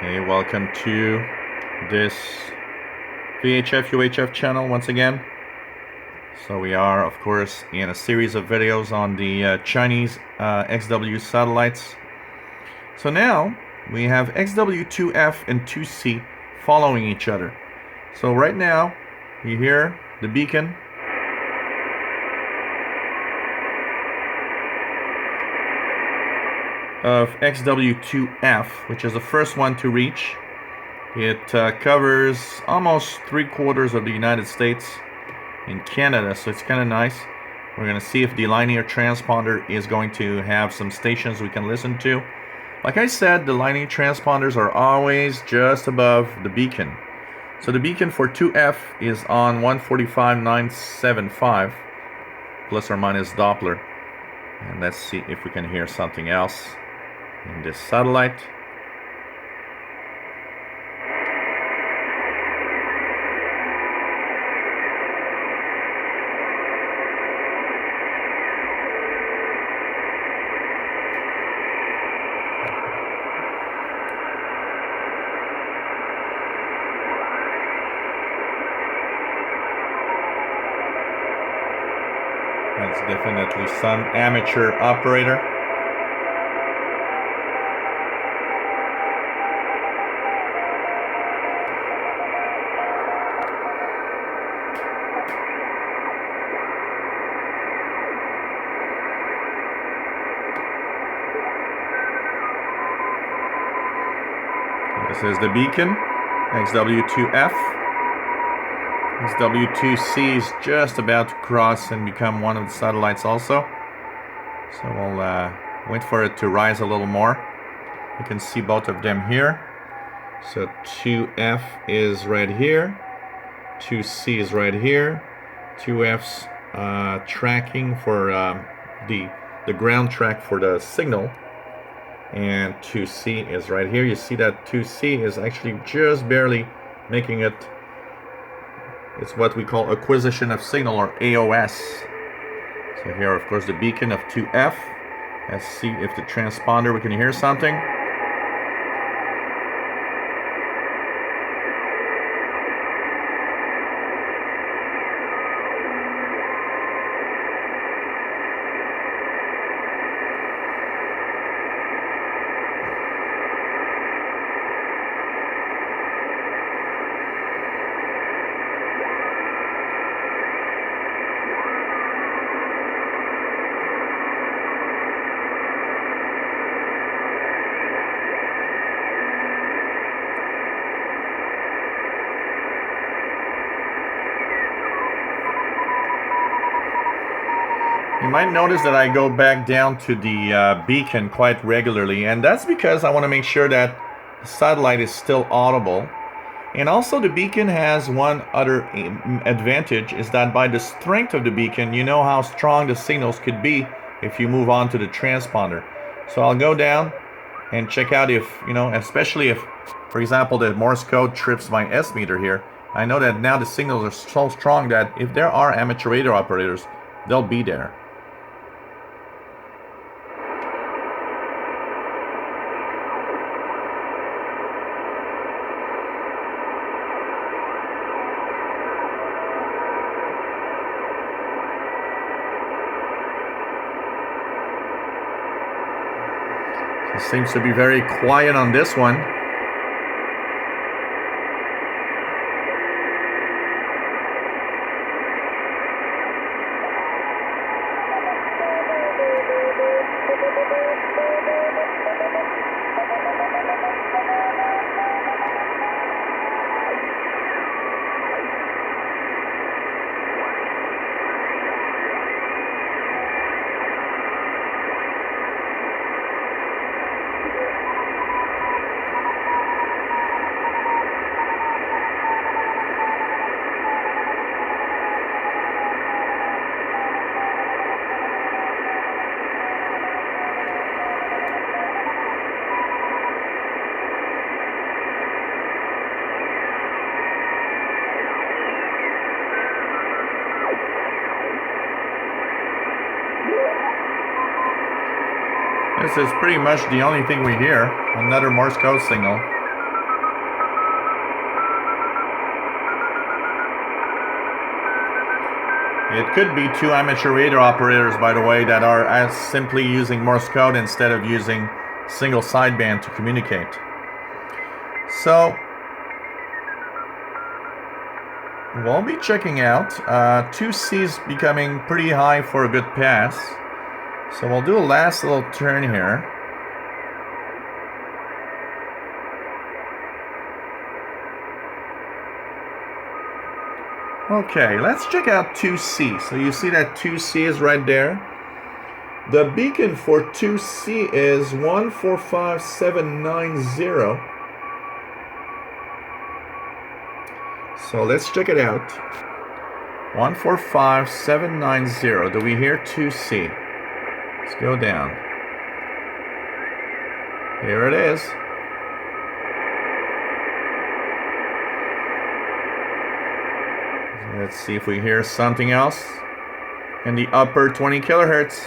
Hey, welcome to this VHF UHF channel once again. So we are, of course, in a series of videos on the Chinese XW satellites. So now we have XW-2F and 2C following each other. So right now you hear the beacon of XW-2F, which is the first one to reach. It covers almost 3/4 of the United States and Canada, so it's kind of nice. We're going to see if the linear transponder is going to have some stations we can listen to. Like I said, the linear transponders are always just above the beacon. So the beacon for 2F is on 145.975 plus or minus Doppler. And let's see if we can hear something else in this satellite. That's definitely some amateur operator. This is the beacon, XW-2F. XW-2C is just about to cross and become one of the satellites also. So we'll wait for it to rise a little more. You can see both of them here. So 2F is right here. 2C is right here. 2F's tracking for the ground track for the signal. And 2C is right here. You see that 2C is actually just barely making it. It's what we call acquisition of signal, or AOS. So here, of course, the beacon of 2F. Let's see if the transponder, we can hear something. You might notice that I go back down to the beacon quite regularly, and that's because I want to make sure that the satellite is still audible. And also the beacon has one other advantage, is that by the strength of the beacon, you know how strong the signals could be if you move on to the transponder. So I'll go down and check out if, especially if, for example, the Morse code trips my S meter here. I know that now the signals are so strong that if there are amateur radio operators, they'll be there. It seems to be very quiet on this one. This is pretty much the only thing we hear, another Morse code signal. It could be two amateur radio operators, by the way, that are simply using Morse code instead of using single sideband to communicate. So we'll be checking out. 2C is becoming pretty high for a good pass. So we'll do a last little turn here. Okay, let's check out 2C. So you see that 2C is right there. The beacon for 2C is 145790. So let's check it out. 145790. Do we hear 2C? Let's go down. Here it is. Let's see if we hear something else in the upper 20 kilohertz.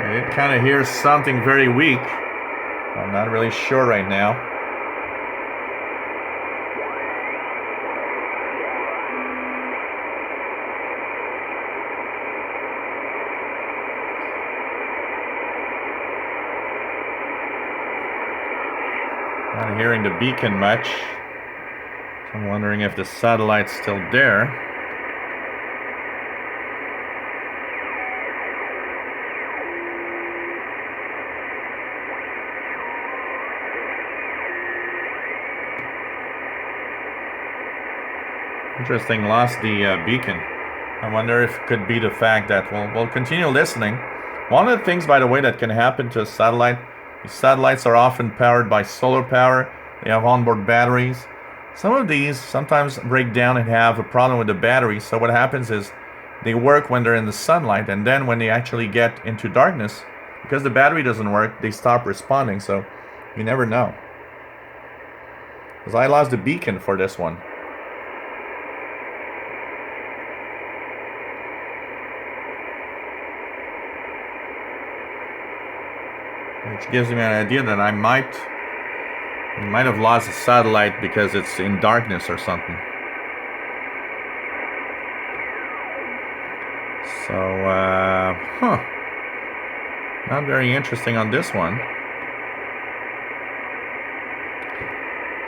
It kind of hears something very weak. I'm not really sure right now. Not hearing the beacon much. So I'm wondering if the satellite's still there. Interesting, lost the beacon. I wonder if it could be the fact that we'll continue listening. One of the things, by the way, that can happen to a satellite, these satellites are often powered by solar power. They have onboard batteries. Some of these sometimes break down and have a problem with the battery. So what happens is they work when they're in the sunlight, and then when they actually get into darkness, because the battery doesn't work, they stop responding. So you never know. Because I lost the beacon for this one. Which gives me an idea that I might have lost the satellite because it's in darkness or something. So, not very interesting on this one.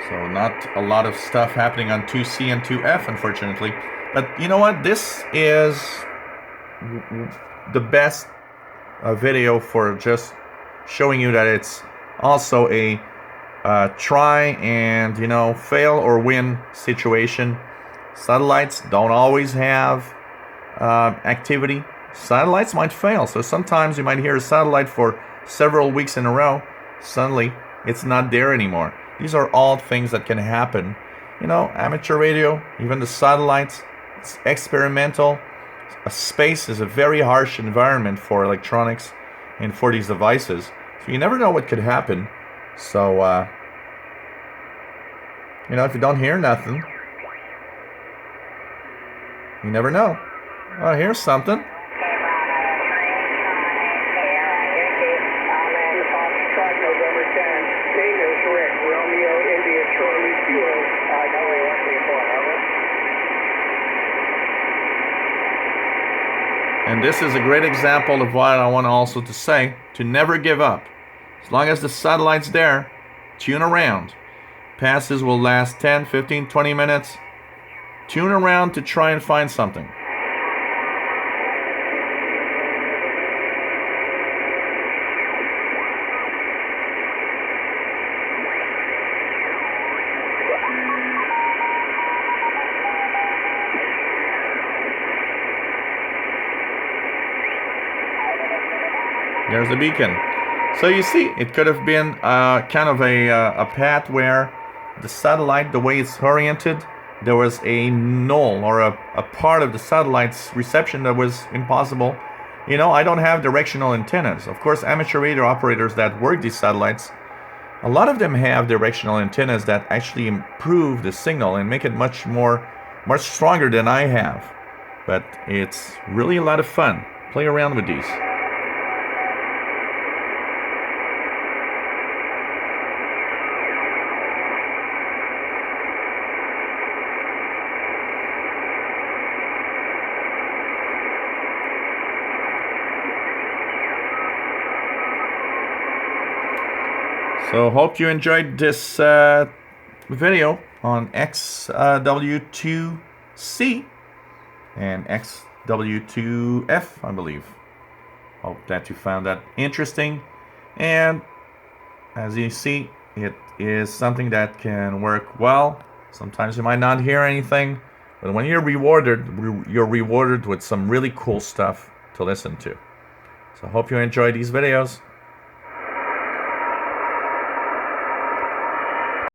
So not a lot of stuff happening on 2C and 2F, unfortunately. But you know what? This is the best video for just showing you that it's also a try and, you know, fail or win situation. Satellites don't always have activity. Satellites might fail, so sometimes you might hear a satellite for several weeks in a row. Suddenly it's not there anymore. These are all things that can happen. You know, amateur radio, even the satellites, it's experimental. Space is a very harsh environment for electronics and for these devices. So you never know what could happen. So, you know, if you don't hear nothing, you never know. Oh, here's something. And this is a great example of what I want also to say, to never give up. As long as the satellite's there, tune around. Passes will last 10, 15, 20 minutes. Tune around to try and find something. There's the beacon. So you see, it could have been kind of a path where the satellite, the way it's oriented, there was a null or a part of the satellite's reception that was impossible. You know, I don't have directional antennas. Of course, amateur radio operators that work these satellites, a lot of them have directional antennas that actually improve the signal and make it much stronger than I have. But it's really a lot of fun. Play around with these. So hope you enjoyed this video on XW-2C and XW-2F, I believe. Hope that you found that interesting. And as you see, it is something that can work well. Sometimes you might not hear anything, but when you're rewarded with some really cool stuff to listen to. So hope you enjoy these videos.